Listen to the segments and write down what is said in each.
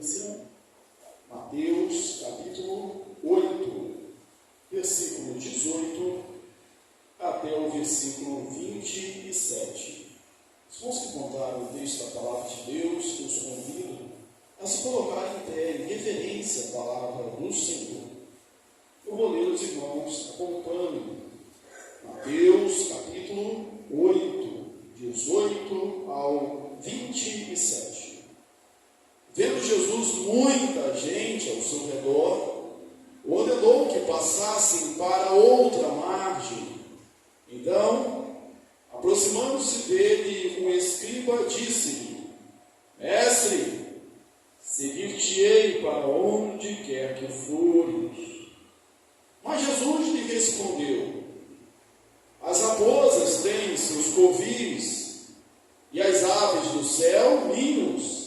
sequência, Mateus capítulo 8, versículo 18 até o versículo 27. Se vamos encontrar o texto da palavra de Deus, eu os convido a se colocar em pé em reverência à palavra do Senhor. Eu vou ler, os irmãos, acompanhem. Mateus capítulo 8, 18 ao 27. Vendo Jesus muita gente ao seu redor, ordenou que passassem para outra margem. Então, aproximando-se dele, um escriba disse-lhe: Mestre, seguir-te-ei para onde quer que fores. Mas Jesus lhe respondeu: As raposas têm seus covis, e as aves do céu ninhos,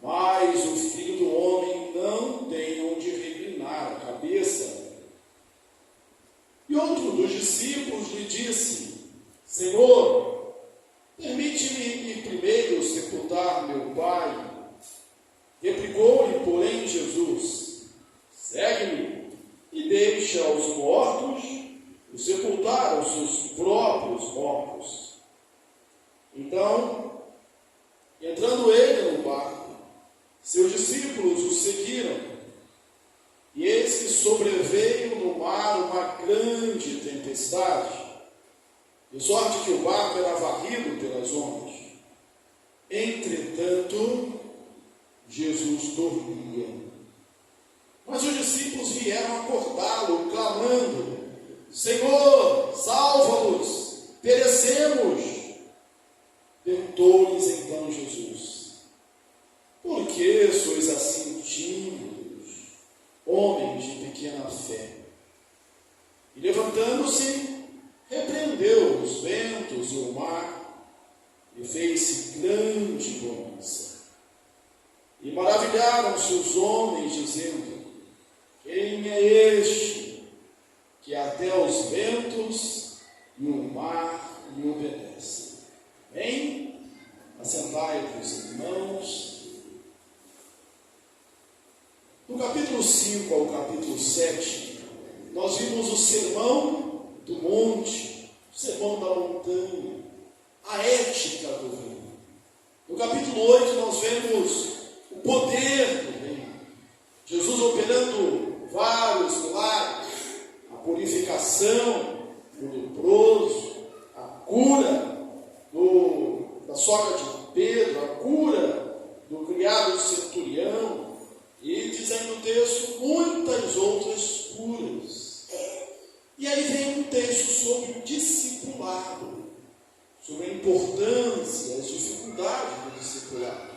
mas o Filho do Homem não tem onde reclinar a cabeça. E outro dos discípulos lhe disse: Senhor, permite-me ir primeiro sepultar meu pai. Replicou-lhe, porém, Jesus: Segue-me e deixa aos mortos o sepultar os seus próprios mortos. Então, entrando ele no barco, seus discípulos o seguiram, e eis que sobreveio no mar uma grande tempestade, de sorte que o barco era varrido pelas ondas. Entretanto, Jesus dormia. Mas os discípulos vieram acordá-lo, clamando: Senhor, salva-nos, perecemos. Perguntou-lhes então Jesus: Por que sois assim tímidos, homens de pequena fé? E levantando-se, repreendeu os ventos e o mar, e fez-se grande bonança. E maravilharam-se os homens, dizendo: Quem é este que até os ventos e o mar lhe obedecem? Amém? Assentai-vos, irmãos. Do capítulo 5 ao capítulo 7, nós vimos o sermão do monte, o sermão da montanha, a ética do reino. No capítulo 8, nós vemos o poder do reino. Jesus operando vários milagres, a purificação do leproso, a cura da sogra de Pedro, a cura do criado do centurião, e dizendo no texto muitas outras curas. E aí vem um texto sobre o discipulado, sobre a importância, as dificuldades do discipulado.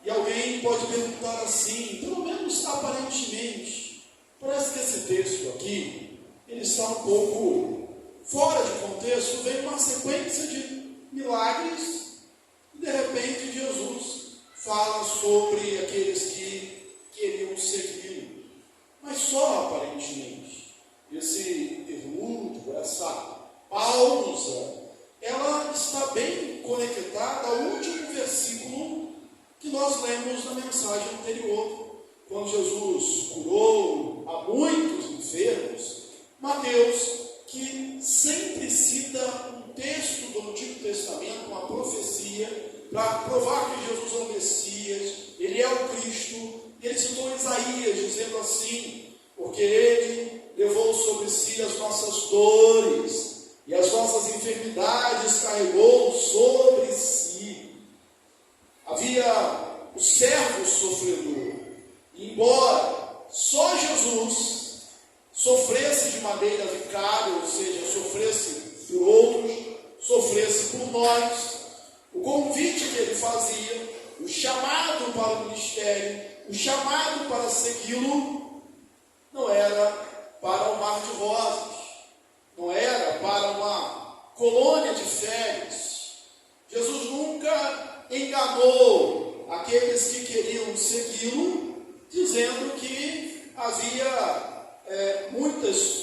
E alguém pode perguntar assim, pelo menos aparentemente, parece que esse texto aqui, ele está um pouco fora de contexto. Vem uma sequência de milagres, e de repente Jesus fala sobre aqueles que queriam segui-lo. Mas só aparentemente. Esse interlúdio, essa pausa, ela está bem conectada ao último versículo que nós lemos na mensagem anterior, quando Jesus curou a muitos enfermos. Mateus, que sempre cita um texto do Antigo Testamento, uma profecia, para provar que Jesus é o Messias, ele é o Cristo. Ele citou Isaías, dizendo assim: porque ele levou sobre si as nossas dores e as nossas enfermidades carregou sobre si. Havia o servo sofredor, e embora só Jesus sofresse de maneira vicária, ou seja, sofresse por outros, sofresse por nós, o convite que ele fazia, o chamado para o ministério, o chamado para segui-lo, não era para um mar de rosas, não era para uma colônia de férias. Jesus nunca enganou aqueles que queriam segui-lo, dizendo que havia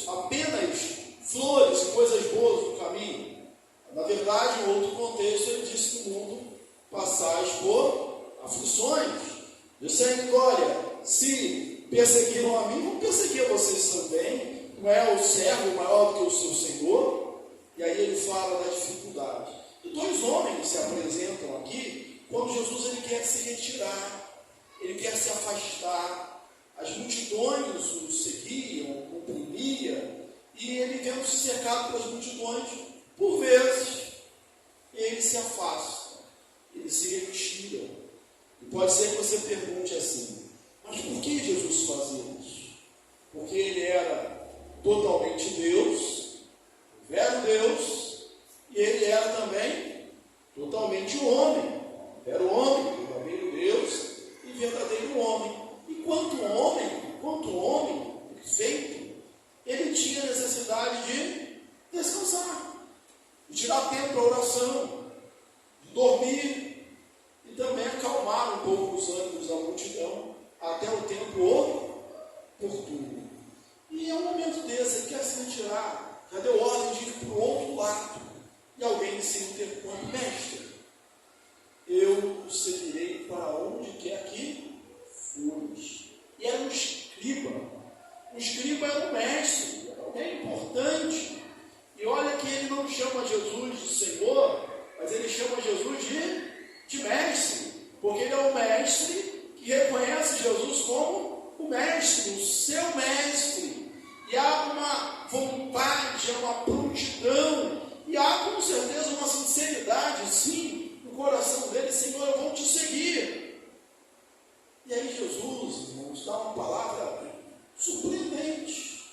apenas flores e coisas boas no caminho. Na verdade, em outro contexto, ele disse que o mundo passais por aflições, dizendo: olha, se perseguiram a mim, vão perseguir vocês também. Não é o servo maior do que o seu Senhor? E aí ele fala da dificuldade. E dois homens se apresentam aqui quando Jesus ele quer se retirar, ele quer se afastar. As multidões o seguiam, o comprimia, e ele, vendo-se cercado pelas multidões, por vezes, ele se afasta, ele se retira. E pode ser que você pergunte assim: mas por que Jesus fazia isso? Porque ele era totalmente Deus, velho Deus, e ele era também totalmente homem. Era o homem, verdadeiro Deus e verdadeiro homem. E quanto homem feito, ele tinha necessidade de descansar, de tirar tempo para oração, de dormir e também acalmar um pouco os ânimos da multidão até o tempo oportuno. E é um momento desse, ele quer se retirar, já deu ordem de ir para o outro lado, e alguém se interpõe: mestre, eu seguirei para onde quer que fores. E era um escriba. O escriba era um mestre, era alguém importante. E olha que ele não chama Jesus de Senhor, mas ele chama Jesus de mestre, porque ele é o mestre que reconhece Jesus como o mestre, o seu mestre. E há uma vontade, há uma prontidão, e há com certeza uma sinceridade, sim, no coração dele: Senhor, eu vou te seguir. E aí Jesus, irmãos, dá uma palavra surpreendente.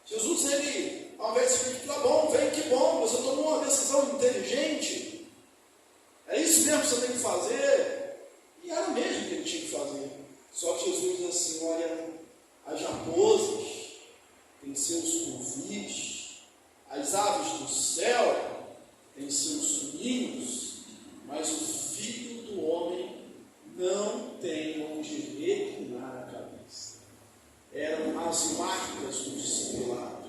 Jesus, ele, ao invés de dizer: tá bom, vem, que bom, você tomou uma decisão inteligente, é isso mesmo que você tem que fazer. E era mesmo que ele tinha que fazer. Só que Jesus diz assim: olha, as raposas têm seus covis, as aves do céu têm seus ninhos, mas o Filho do Homem não tem onde reclinar a cabeça. Eram as marcas do discipulado,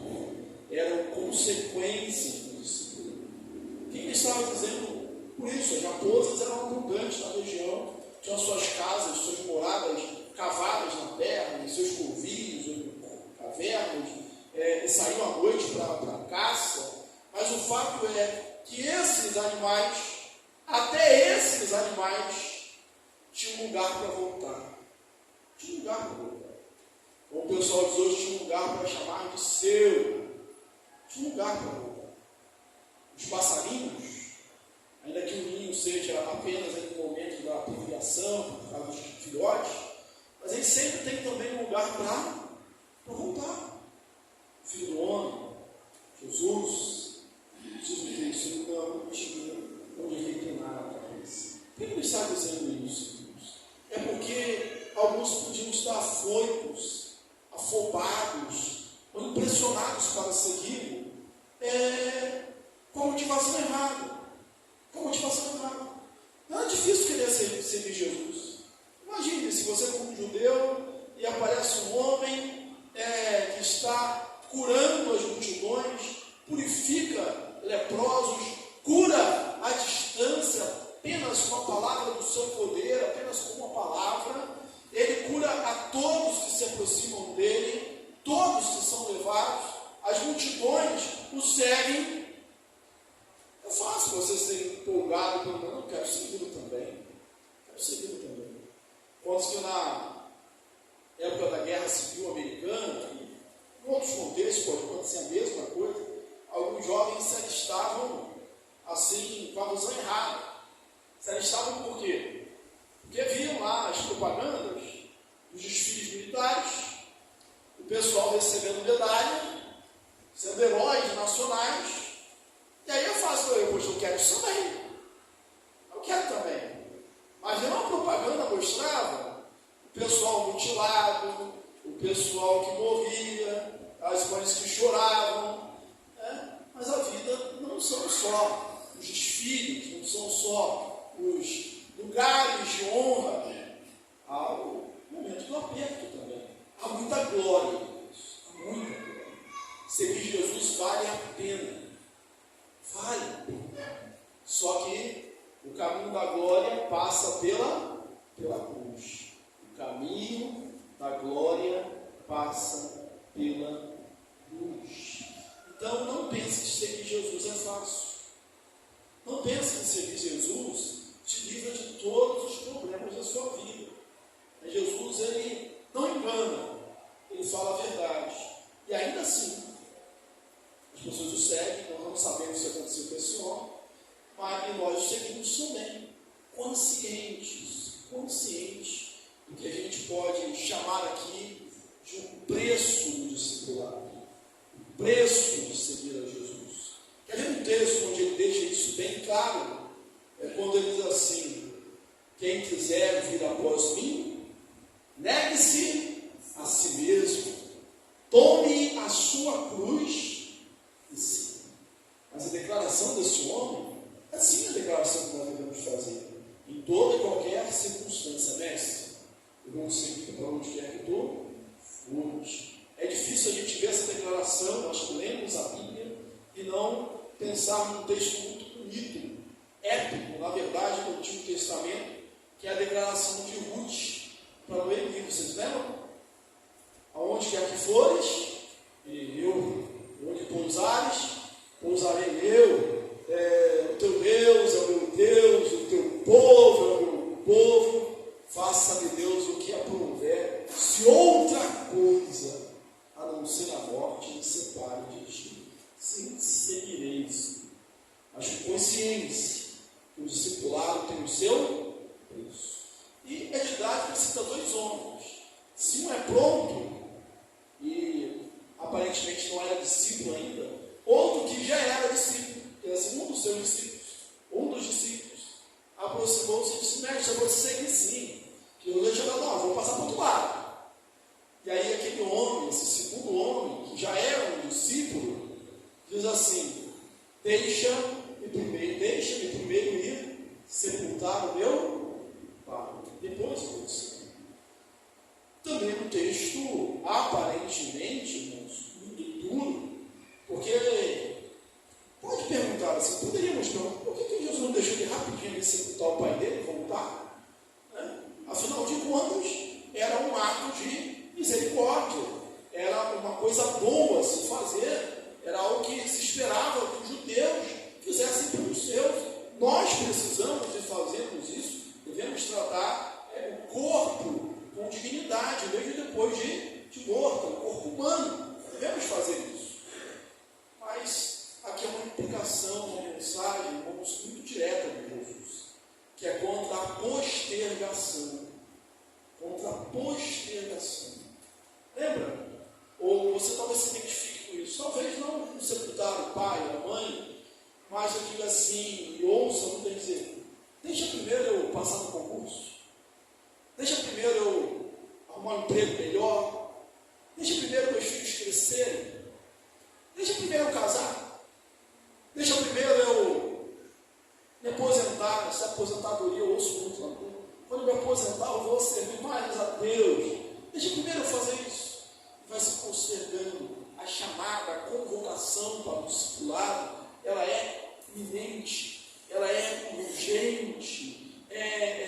eram consequências do discipulado. Quem estava dizendo por isso? As raposas eram abundantes na região, tinham suas casas, suas moradas cavadas na terra, em seus covis, cavernas, saíam à noite para caça. Mas o fato é que esses animais, até esses animais, tinha um lugar para voltar. Tinha um lugar para voltar. Como o pessoal diz hoje, tinha um lugar para chamar de seu. Tinha um lugar para voltar. Os passarinhos, ainda que o ninho seja apenas no momento da procriação, por causa dos filhotes, mas eles sempre têm também um lugar para voltar. O Filho do Homem, Jesus me deixou, não tinha onde reclinar a cabeça. Por que ele está dizendo isso? É porque alguns podiam estar afoitos, afobados, ou impressionados para segui-lo, com a motivação errada. Não é difícil querer seguir Jesus. Imagine se você, como judeu, e aparece um homem que está curando as multidões, purifica leprosos, cura à distância, apenas com a palavra do seu poder, apenas com uma palavra. Ele cura a todos que se aproximam dele, todos que são levados, as multidões o seguem. É fácil você ser empolgado pelo mundo: eu quero segui-lo também. Quantos que na época da Guerra Civil Americana, em outros contextos pode acontecer a mesma coisa, alguns jovens se alistavam assim, com a visão errada. Se alistavam por quê? Porque viam lá as propagandas dos desfiles militares, o pessoal recebendo medalha, sendo heróis nacionais, e aí é fácil: eu quero isso também. Eu quero também. Mas nenhuma propaganda mostrava o pessoal mutilado, o pessoal que morria, as mães que choravam. Mas a vida não são só os desfiles, não são só os lugares de honra. Há o momento do aperto também. Há muita glória nisso. Há muita glória. Seguir Jesus vale a pena. Vale a pena. Só que o caminho da glória passa pela pela cruz. O caminho da glória passa pela cruz. Então não pense que seguir Jesus é fácil. Não pense que seguir Jesus te livra de todos os problemas da sua vida. Mas Jesus, ele não engana, ele fala a verdade. E ainda assim, as pessoas o seguem, nós não sabemos o que aconteceu com esse homem, mas nós o seguimos também, conscientes do que a gente pode chamar aqui de um preço do discipulado, o preço de seguir a Jesus. Quer ver um texto onde ele deixa isso bem claro? É quando ele diz assim: quem quiser vir após mim, negue-se a si mesmo, tome a sua cruz e siga. Mas a declaração desse homem é sim a declaração que nós devemos fazer em toda e qualquer circunstância. Mestre, eu vou seguir para onde quer que tu fores. É difícil a gente ver essa declaração, nós que lemos a Bíblia, e não pensar num texto muito bonito, épico, na verdade, do Antigo Testamento, que é a declaração de Ruth para Noemi. Vocês lembram? Aonde quer que fores, onde pousares, pousarei eu. O teu Deus é o meu Deus, o teu povo é o meu povo. Faça-me, Deus, o que aprouver, se outra coisa a não ser a morte me separe de ti. Sim, seguireis, mas com consciência que o discipulado tem o seu preço. E é didático que cita dois homens. Se um é pronto e aparentemente não era discípulo ainda, outro que já era discípulo, que era um dos seus discípulos, um dos discípulos, aproximou-se e disse: mestre, eu vou te seguir sim, que eu já não, vou passar para o outro lado. E aí aquele homem, esse segundo homem, que já era um discípulo, diz assim: deixa-me primeiro ir sepultar o meu pai, depois eu vou te seguir. Também um texto aparentemente, irmãos, muito duro, porque pode perguntar assim, poderíamos perguntar, por que Jesus não deixou ele rapidinho ali sepultar o pai dele e voltar? Afinal de contas, era um ato de misericórdia, era uma coisa boa a se fazer, era algo que se esperava que os judeus fizessem pelos seus. Nós precisamos de fazermos isso, devemos tratar o corpo com dignidade, mesmo depois de morto, o corpo humano, devemos fazer isso. Mas aqui é uma implicação, uma mensagem, irmãos, muito direta de Jesus, que é contra a postergação. Contra a postergação. Lembra? Ou você talvez se identifique com isso. Talvez não sepultar o pai, a mãe, mas eu digo assim, e ouça muita dizer: deixa primeiro eu passar no concurso. Deixa primeiro eu arrumar um emprego melhor. Deixa primeiro meus filhos crescerem. Deixa primeiro eu casar. Deixa primeiro eu me aposentar. Essa aposentadoria eu ouço muito lá. Quando me aposentar eu vou servir mais a Deus. Deixa primeiro eu fazer isso. E vai se postergando. A chamada, a convocação para o discipulado, ela é iminente, ela é urgente.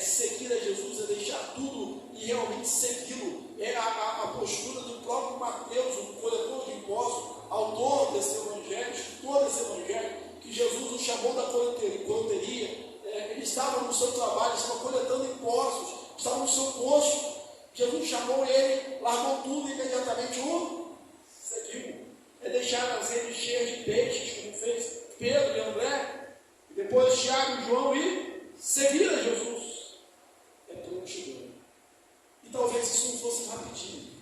Seguir a Jesus, é deixar tudo e realmente segui-lo. É a postura do próprio Mateus, o coletor de impostos, autor desse evangelho, escritor desse evangelho, que Jesus o chamou da coleteria. Ele estava no seu trabalho, estava coletando impostos, estava no seu posto. Jesus chamou ele, largou tudo e imediatamente o seguiu. É deixar as redes cheias de peixes, como fez Pedro e André, e depois Tiago e João, e seguir a Jesus. É prontidão. E talvez isso não fosse rapidinho.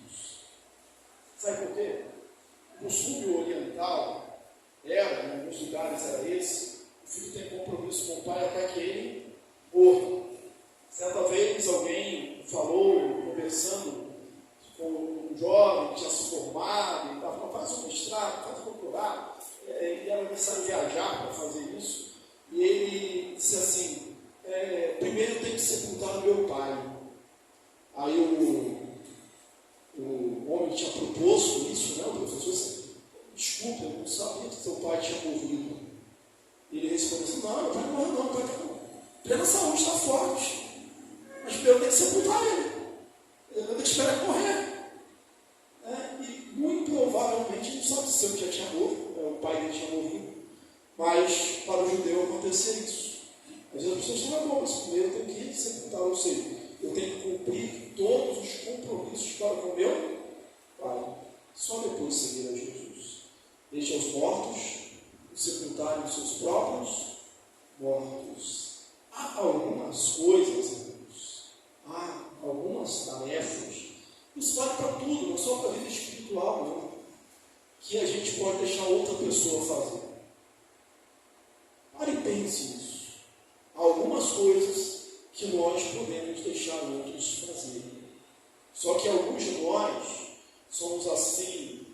Sabe por quê? O costume oriental era, em alguns lugares era esse: o filho tem compromisso com o pai até que ele morra. Certa vez alguém falou, conversando com um jovem que tinha se formado, e falou: faz um mestrado, faz um doutorado. E ela começou a viajar para fazer isso. E ele disse assim: primeiro tem que sepultar o meu pai. Aí o homem tinha proposto isso, né? O professor disse: desculpa, eu não sabia que seu pai tinha morrido. E ele respondeu assim: não, meu pai não morreu, não, pai não. Plena saúde, está forte. Mas primeiro tem querer sepultar ele. Ele vai ter que esperar morrer. E muito provavelmente, não sabe se ele já tinha morto, o pai dele tinha morrido, mas para o judeu acontecer isso. Às vezes as pessoas falam, bom, mas primeiro eu tenho que sepultar, ou seja, eu tenho que cumprir todos os compromissos para com o meu pai. Só depois seguir a Jesus. Deixe aos mortos sepultarem os seus próprios mortos. Há algumas coisas, irmãos, há algumas tarefas, isso vale para tudo, não só para a vida espiritual, não, que a gente pode deixar outra pessoa fazer. Pare e pense nisso. Há algumas coisas que nós podemos deixar outros fazerem. Só que alguns de nós somos assim,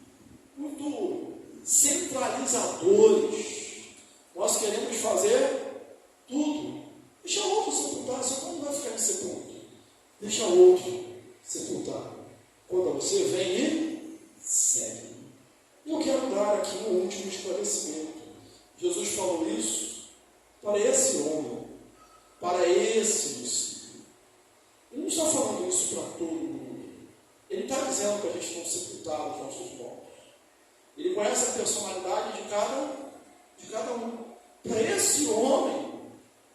muito centralizadores. Nós queremos fazer tudo. Deixa o outro sepultar, você não vai ficar em sepulto. Deixa o outro sepultar. Quando você vem e segue. Eu quero dar aqui um último esclarecimento. Jesus falou isso para esse homem, para esse discípulo. Ele não está falando isso para todo mundo. Ele está dizendo que a gente não sepultar os nossos mortos. Ele conhece a personalidade de cada um. Para esse homem,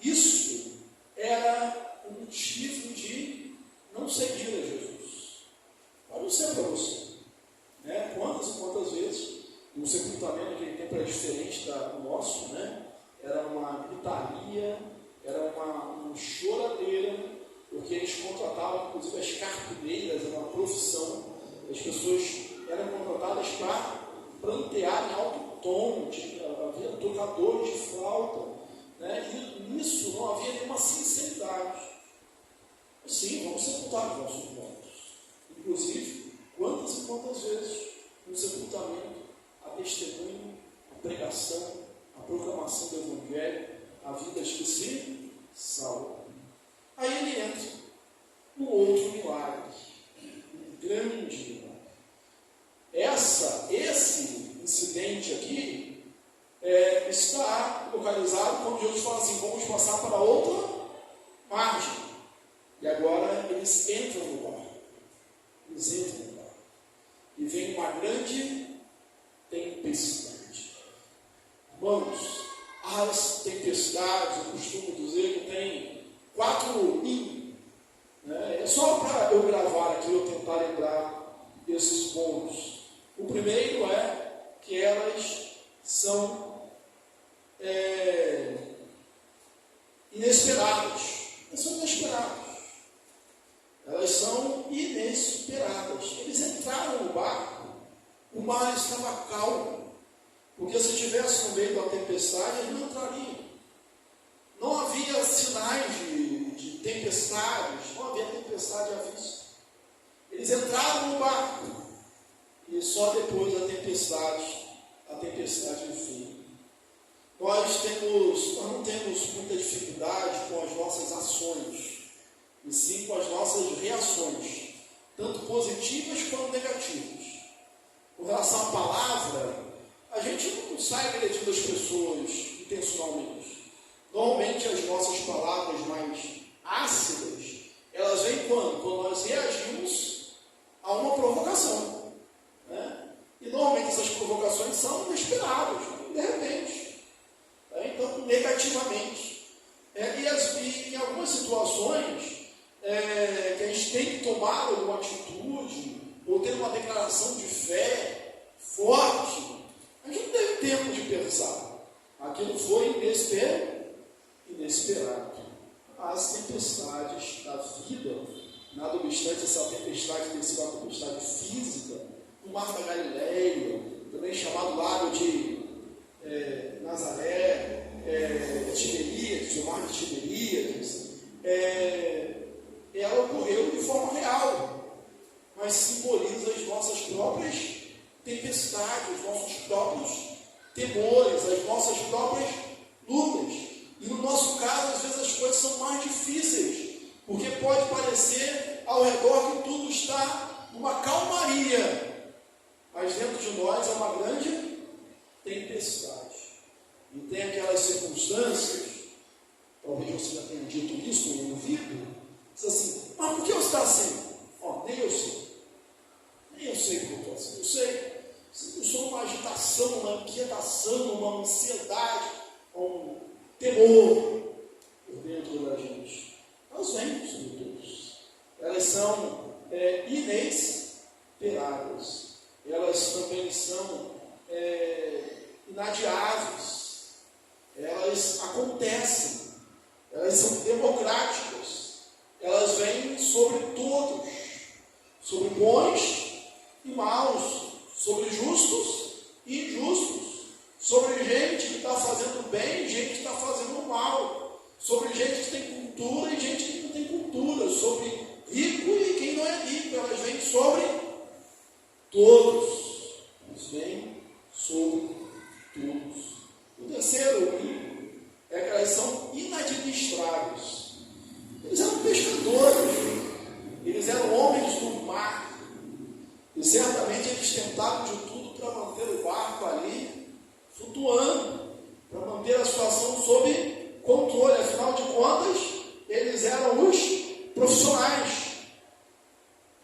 isso era um motivo de não seguir a Jesus. Pode não ser para você. Quantas e quantas vezes o sepultamento naquele tempo era diferente do nosso, era uma gritaria, era uma choradeira, porque eles contratavam, inclusive as carpineiras, era uma profissão, as pessoas eram contratadas para plantear em alto tom, havia tocadores de flauta, e nisso não havia nenhuma sinceridade. Sim, vamos sepultar os nossos mortos. Inclusive, quantas e quantas vezes no sepultamento a testemunho, a pregação, a proclamação do Evangelho, a vidas que se salvam. Aí ele entra no outro milagre, um grande milagre. Esse incidente aqui está localizado quando Jesus fala assim, vamos passar para outra margem. E agora eles entram no barco. E vem uma grande tempestade. Irmãos, as tempestades, eu costumo dizer que tem 4 I. É só para eu gravar aqui, eu tentar lembrar desses pontos. O primeiro é que elas são inesperadas. Elas são inesperadas. Eles entraram no barco, o mar estava calmo, porque se estivesse no meio da tempestade, eles não entrariam. Não havia sinais de tempestades, não havia tempestade à vista. Eles entraram no barco, e só depois da tempestade enfim. Nós não temos muita dificuldade com as nossas ações, e sim com as nossas reações, tanto positivas quanto negativas. Com relação à palavra, a gente não sai agredindo as pessoas intencionalmente. Normalmente as nossas palavras mais ácidas, elas vêm quando? Quando nós reagimos a uma provocação. E normalmente essas provocações são inesperadas, de repente. Então, negativamente. E em algumas situações, que a gente tem que tomar alguma atitude, ou ter uma declaração de fé forte, a gente não teve tempo de pensar. Aquilo foi inesperado. As tempestades da vida, nada obstante essa tempestade ter sido uma tempestade física, no Mar da Galileia, também chamado Lago de Nazaré, Tiberíades, o Mar de Tiberíades, ela ocorreu de forma real, mas simboliza as nossas próprias tempestades, os nossos próprios temores, as nossas próprias lutas. E no nosso caso, às vezes as coisas são mais difíceis, porque pode parecer ao redor que tudo está numa calmaria, mas dentro de nós é uma grande tempestade. E tem aquelas circunstâncias, talvez você já tenha dito isso no ouvido, diz assim, mas está assim? Nem eu sei. Nem eu sei como estou assim. Eu sei. Eu sou uma agitação, uma inquietação, uma ansiedade, um temor por dentro da gente. Elas vêm sobre todos. Elas são inexperadas. Elas também são inadiáveis. Elas acontecem. Elas são democráticas. Elas vêm sobre todos. Sobre bons e maus. Sobre justos e injustos. Sobre gente que está fazendo bem e gente que está fazendo mal. Sobre gente que tem cultura e gente que não tem cultura. Sobre rico e quem não é rico. Elas vêm sobre todos. Elas vêm sobre todos. O terceiro livro é que elas são inadministráveis. Eles eram pescadores. Eles eram homens do mar. E certamente eles tentaram de tudo para manter o barco ali flutuando, para manter a situação sob controle. Afinal de contas, eles eram os profissionais.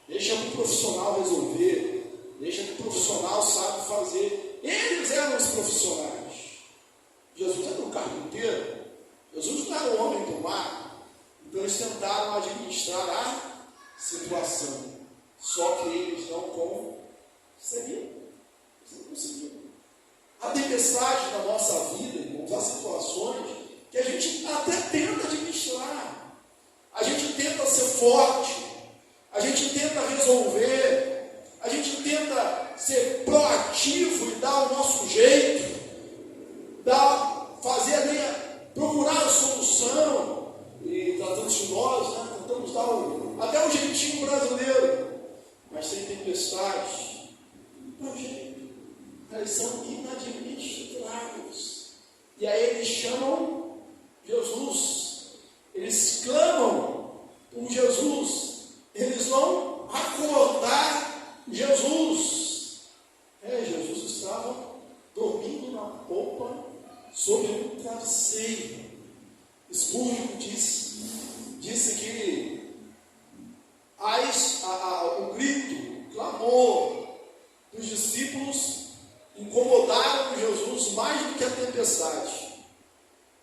Deixa o profissional resolver, deixa que o profissional sabe fazer. Eles eram os profissionais. Jesus era um carpinteiro. Jesus não era um homem do mar. Então eles tentaram administrar a situação. Só que eles não conseguiram. Eles não conseguiram. A tempestade da nossa vida, irmãos, há situações que a gente até tenta administrar. A gente tenta ser forte. A gente tenta resolver. A gente tenta ser proativo e dar o nosso jeito. Fazer procurar a solução. E tratando de nós, tentamos dar até o jeitinho brasileiro. Mas tem tempestades, não tem jeito. Eles são inadministráveis. E aí eles chamam Jesus. Eles clamam por Jesus. Eles vão acordar Jesus. Jesus estava dormindo na polpa sobre um travesseiro. Spurgeon disse que o grito, o clamor dos discípulos incomodaram Jesus mais do que a tempestade.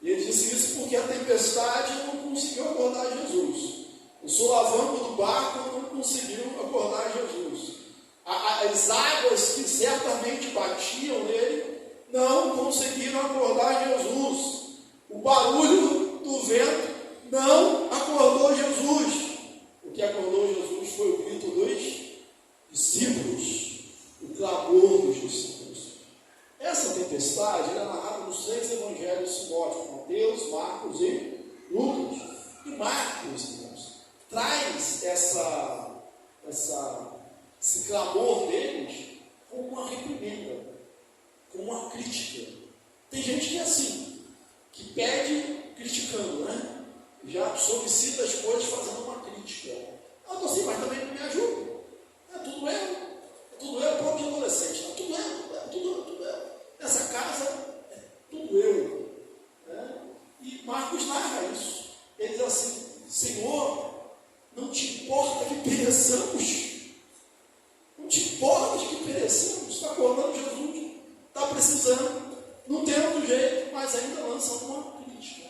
E ele disse isso porque a tempestade não conseguiu acordar Jesus. O solavanco do barco não conseguiu acordar Jesus. As águas que certamente batiam nele não conseguiram acordar Jesus. O barulho do vento não acordou Jesus. O que acordou Jesus foi o grito dos discípulos, o clamor dos discípulos. Essa tempestade é narrada nos 3 evangelhos sinóticos, Mateus, Marcos e Lucas. E Marcos, irmãos, traz esse clamor deles como uma reprimenda, como uma crítica. Tem gente que é assim, que pede criticando, já solicita as coisas fazendo uma crítica. Eu estou assim, mas também não me ajuda. É tudo eu, próprio de adolescente. É tudo eu. Nessa casa é tudo eu. E Marcos narra isso. Ele diz assim: Senhor, não te importa que pereçamos? Não te importa de que pereçamos? Está acordando Jesus, está precisando, não tem outro jeito, mas ainda lança uma crítica.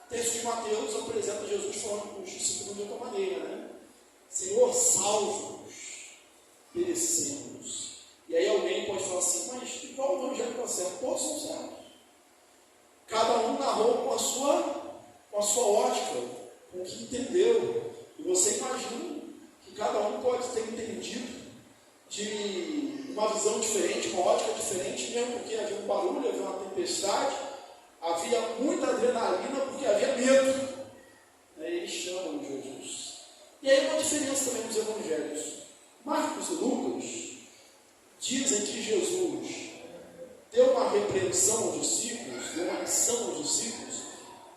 O texto de Mateus apresenta Jesus falando com os discípulos de outra maneira, Senhor, salva-nos, perecemos. E aí alguém pode falar assim, mas qual o evangelho está certo? Todos são certos. Cada um narrou com a sua ótica, com o que entendeu. E você imagina que cada um pode ter entendido de uma visão diferente, uma ótica diferente, mesmo porque havia um barulho, havia uma tempestade, havia muita adrenalina, porque havia medo. Eles chamam Jesus. E aí uma diferença também nos evangelhos. Marcos e Lucas dizem que Jesus deu uma repreensão aos discípulos, deu uma lição aos discípulos,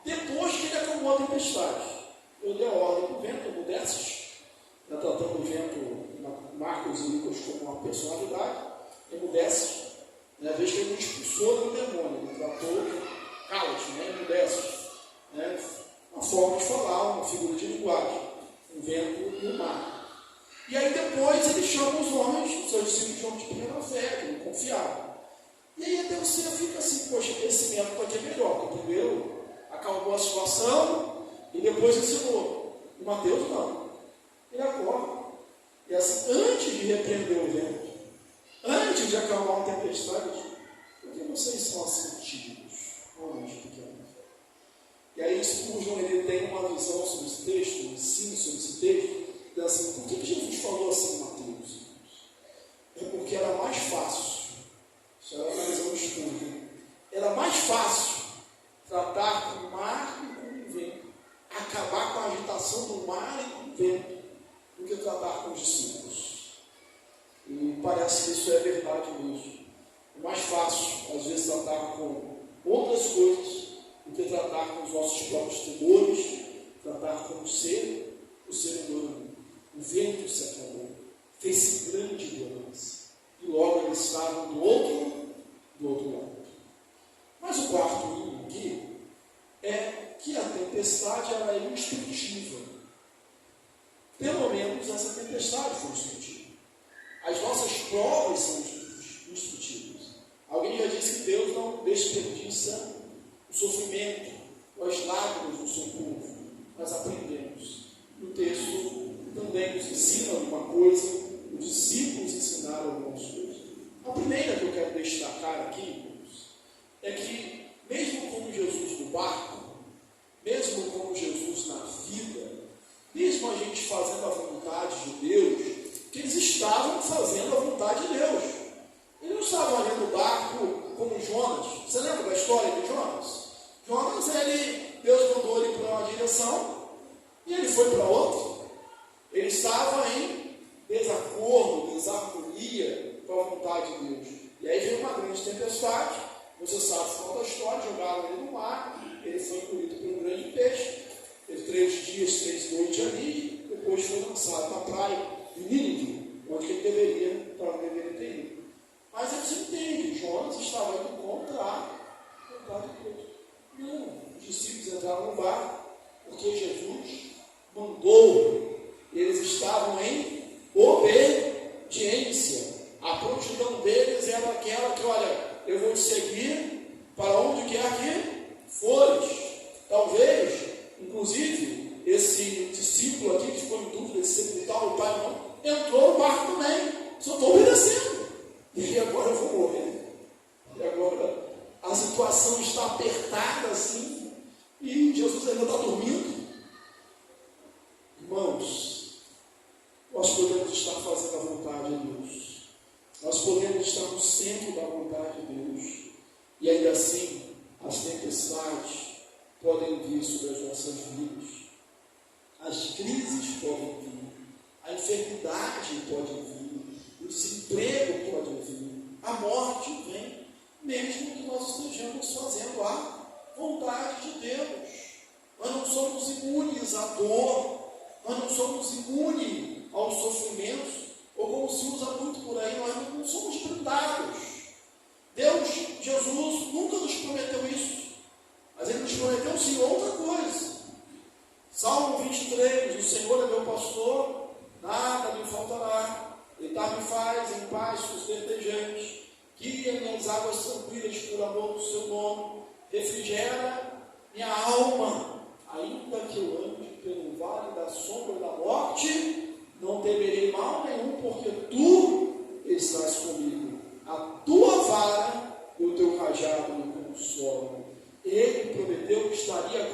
depois que ele acalmou a tempestade. Eu dei a ordem para o vento, emudece, tratando o vento, Marcos e Lucas como uma personalidade, emudece, a vez que ele não expulsou do demônio, ele tratou, cala-te, emudece, uma forma de falar, uma figura de linguagem. O vento no mar. E aí depois ele chama os homens, os seus discípulos de homens de pequena fé, que não confiavam. E aí até você fica assim, poxa, esse método aqui é melhor, porque primeiro acalmou a situação e depois ensinou. E Mateus não. Ele acorda. E assim, antes de repreender o vento, antes de acalmar uma tempestade, por que vocês são assim tímidos, homens pequenos? E aí Spurgeon, ele tem uma visão sobre esse texto, um ensino sobre esse texto, diz assim, por que Jesus falou assim em Mateus? É porque era mais fácil, isso era uma visão do Spurgeon, era mais fácil tratar com o mar e com o vento, acabar com a agitação do mar e com o vento, do que tratar com os discípulos. E parece que isso é verdade mesmo. É mais fácil, às vezes, tratar com outras coisas do que tratar com os nossos próprios temores, tratar com o ser humano. O vento se acalmou, fez-se grande bonança, e logo eles estavam do outro lado. Mas o quarto hino aqui é que a tempestade ela é instrutiva. Pelo menos essa tempestade foi instrutiva. As nossas provas são instrutivas. Alguém já disse que Deus não desperdiça o sofrimento, as lágrimas do seu povo. Nós aprendemos. O texto também nos ensina alguma coisa, os discípulos ensinaram algumas coisas. A primeira que eu quero destacar aqui, irmãos, é que mesmo como Jesus no barco, mesmo como Jesus na vida, mesmo a gente fazendo a vontade de Deus, que eles estavam fazendo a vontade de Deus. Eles não estavam ali no barco como Jonas. Você lembra da história de Jonas? Jonas, Deus mandou ele para uma direção e ele foi para outra. Ele estava em desacordo, desarmonia com a vontade de Deus. E aí veio uma grande tempestade. Você sabe o final da história, jogaram ele no mar, ele foi engolido por um grande peixe. Teve 3 dias, 3 noites ali, depois foi lançado na praia de Nínive, onde ele deveria ter ido. Mas eles entendem, Jonas estava indo contra a vontade de Deus. Não, os discípulos entraram no barco, porque Jesus mandou. Eles estavam em obediência. A prontidão deles era aquela que, olha, eu vou te seguir para onde quer que fores. Talvez, inclusive, esse discípulo aqui que ficou em dúvida se sepultar o pai ou não, entrou no barco também. Só estou obedecendo. E agora eu vou morrer. E agora a situação está apertada assim. E Jesus ainda está dormindo. Irmãos, nós podemos estar fazendo a vontade de Deus. Nós podemos estar no centro da vontade de Deus. E ainda assim, as tempestades podem vir sobre as nossas vidas. As crises podem vir. A enfermidade pode vir. O desemprego pode vir. A morte vem. Mesmo que nós estejamos fazendo a vontade de Deus. Nós não somos imunes à dor. Nós não somos imunes aos sofrimentos. Ou como se usa muito por aí, nós não somos blindados. Deus, Jesus, nunca nos prometeu isso. Mas Ele nos prometeu sim outra coisa. Salmo 23, o Senhor é meu pastor, nada me faltará. Deitar-me faz em paz com os verdejantes, guia-me as águas tranquilas por amor do seu nome, refrigera minha alma, ainda que eu ande pelo vale da sombra da morte, não temerei mal nenhum, porque tu estás comigo. A tua vara e o teu cajado me consolam. Ele prometeu que estaria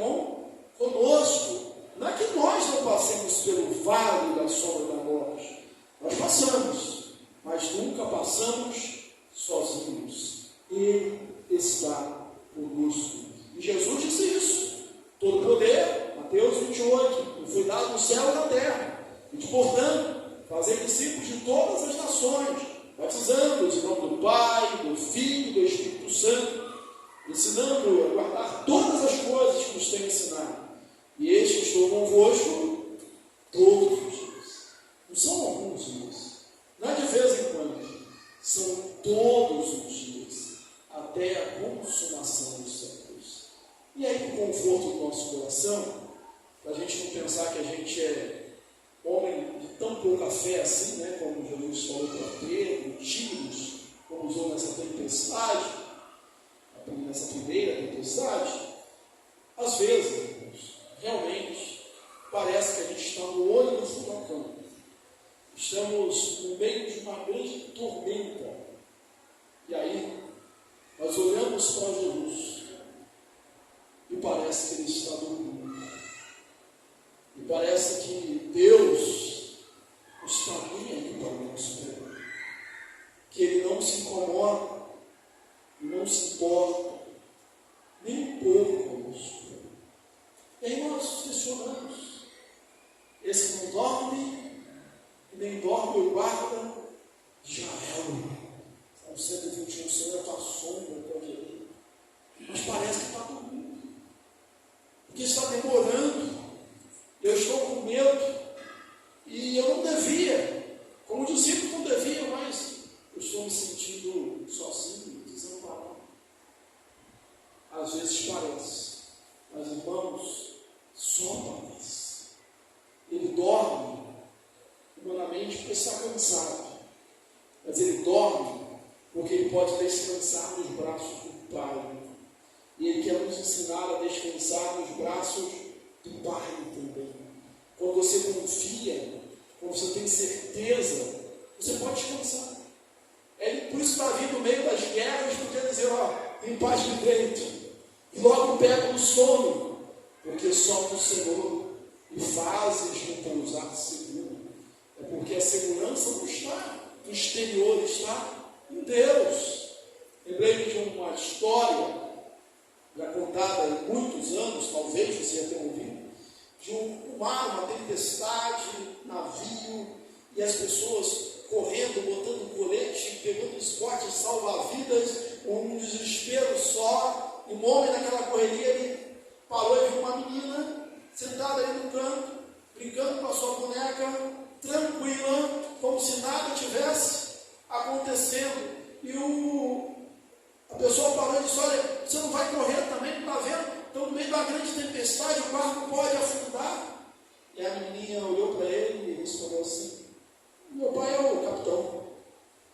conosco. Não é que nós não passemos pelo vale da sombra da morte. Nós passamos, mas nunca passamos sozinhos. Ele está conosco. E Jesus disse isso. Todo poder, Mateus 28, foi dado no céu e na terra. E, portanto, fazer discípulos de todas as nações, batizando-os em nome do Pai, do Filho e do Espírito Santo, ensinando a guardar todas as coisas que nos tem ensinado. E eis que estou convosco todos os dias. Não são alguns dias, não é de vez em quando, são todos os dias, até a consumação dos séculos. E aí, para o conforto do nosso coração, para a gente não pensar que a gente é homem pouca fé assim, né? Como Jesus falou para Pedro, tímidos, como usou nessa tempestade, nessa primeira tempestade. Às vezes, irmãos, realmente parece que a gente está no olho do furacão. Estamos no meio de uma grande tormenta. E aí, nós olhamos para Jesus e parece que Ele está dormindo. E parece que Deus não está nem aí para o nosso problema. Que Ele não se incomoda, não se importa, nem um pouco conosco. E aí nós questionamos. Esse não dorme, e nem dorme o guarda de Israel. Salmo 121, o Senhor é a tua sombra, a tua direita. Mas parece que está dormindo. Porque está demorando. Eu estou com medo. E eu não devia. Como discípulo não devia, mas eu estou me sentindo sozinho, desamparado. Às vezes parece. Mas, irmãos, só parece. Ele dorme humanamente porque está cansado. Mas ele dorme porque ele pode descansar nos braços do Pai. E ele quer nos ensinar a descansar nos braços do Pai também. Quando você confia, quando você tem certeza, você pode descansar. Por isso Davi, no meio das guerras, podia dizer, em paz me deito. E logo pega no sono, porque só no Senhor me fazes repousar seguro. É porque a segurança não está no exterior, está em Deus. Lembrei-me de uma história, já contada há muitos anos, talvez você já tenha ouvido, de um mar, uma tempestade, navio, e as pessoas correndo, botando colete, pegando esporte, salva-vidas, um desespero só. E um homem naquela correria, ele parou e viu uma menina sentada ali no canto, brincando com a sua boneca, tranquila, como se nada tivesse acontecendo. E a pessoa parou e disse, olha, você não vai correr também, não está vendo? Então, no meio da grande tempestade, o barco pode afundar. E a menininha olhou para ele e respondeu assim, meu pai é o capitão.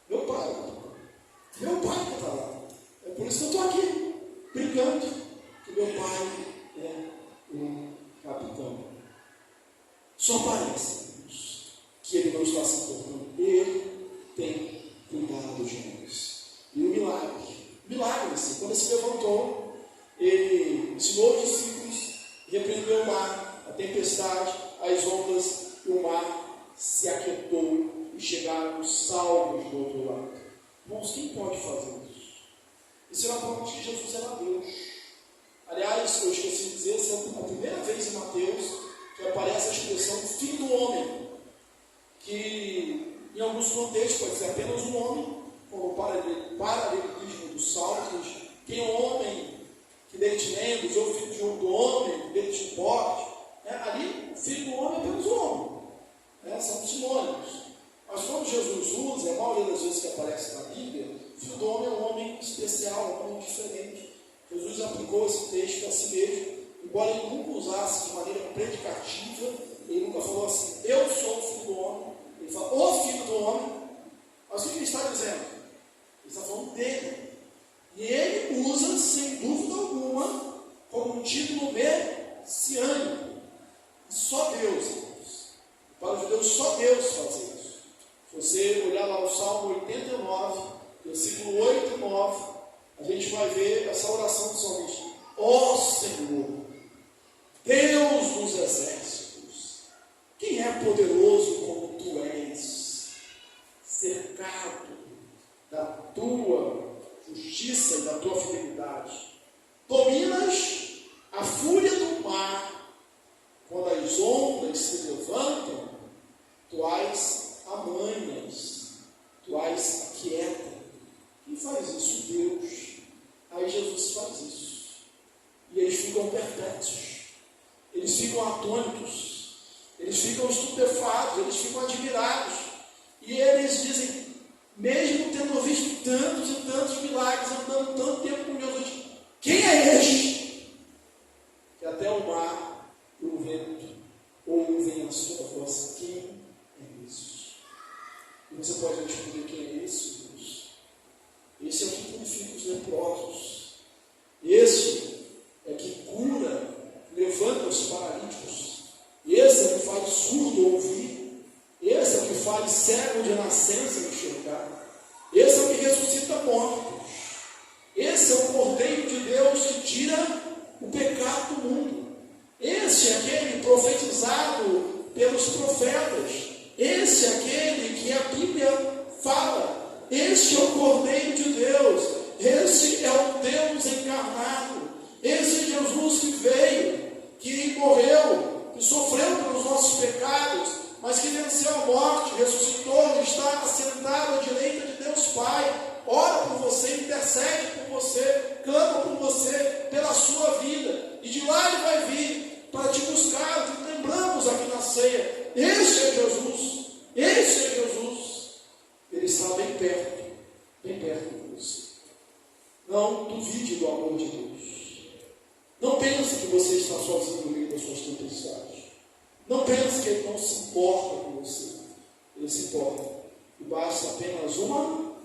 Meu pai é o capitão. Meu pai que está lá. É por isso que eu estou aqui, brincando, que meu pai é o capitão. Só parece, irmãos, que ele não está se importando. Ele tem cuidado de nós. E o milagre, assim, quando ele se levantou, ele ensinou os discípulos, repreendeu o mar, a tempestade, as ondas, e o mar se aquietou e chegaram salvos do outro lado. Irmãos, quem pode fazer isso? Isso era a prova de que Jesus era Deus. Aliás, eu esqueci de dizer, essa é a primeira vez em Mateus que aparece a expressão filho do homem, que em alguns contextos pode ser apenas um homem, como o paralelismo dos salmos, quem é o homem que dele te lembres, ou o filho do homem que dele te importe. Ali, o filho do homem é apenas um homem. São sinônimos. Mas quando Jesus usa, a maioria das vezes que aparece na Bíblia, o filho do homem é um homem especial, um homem diferente. Jesus aplicou esse texto a si mesmo, embora ele nunca usasse de maneira predicativa, ele nunca falou assim, eu sou o filho do homem. Ele fala, o filho do homem. Mas o que ele está dizendo? Ele está falando dele. E ele usa, sem dúvida alguma, como um título messiânico. Só Deus, irmãos. Para os judeus, só Deus faz isso. Se você olhar lá o Salmo 89, versículo 8 e 9, a gente vai ver essa oração do salmista. Ó Senhor, Deus dos exércitos, quem é poderoso como Tu és, cercado da Tua justiça e da Tua fidelidade. Dominas a fúria do mar, quando as ondas se levantam, Tu as amanhas, Tu as aquieta. Quem faz isso? Deus. Aí Jesus faz isso. E eles ficam perplexos. Eles ficam atônitos. Eles ficam estupefatos. Eles ficam admirados. E eles dizem, mesmo tendo visto tantos e tantos milagres, andando tanto tempo com Jesus, quem é este? Que até o mar e o vento ouvem a sua voz Você pode responder: quem é esse, Deus? Esse é o que purifica os leprosos. Esse é que cura, levanta os paralíticos. Esse é que faz surdo ouvir. Esse é o que faz cego de nascença enxergar. Esse é o que ressuscita mortos. Esse é o Cordeiro de Deus que tira o pecado do mundo. Esse é aquele profetizado pelos profetas. Esse é aquele que a Bíblia fala. Esse é o Cordeiro de Deus. Esse é o Deus encarnado. Esse é Jesus que veio, que morreu, que sofreu pelos nossos pecados, mas que venceu a morte, ressuscitou, está assentado à direita de Deus Pai. Ora por você, intercede por você, clama por você, pela sua vida. E de lá Ele vai vir para te buscar. Lembramos aqui na ceia: esse é Jesus, esse é Jesus. Ele está bem perto de você. Não duvide do amor de Deus. Não pense que você está sozinho no meio das suas tempestades. Não pense que Ele não se importa com você. Ele se importa. E basta apenas uma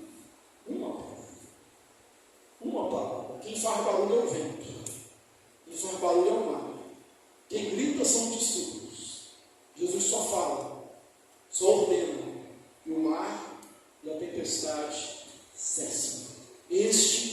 palavra. Quem faz barulho é o vento. Quem faz barulho é o mar. Quem grita são os discípulos. Jesus só fala, só ordena, e o mar e a tempestade cessam. Este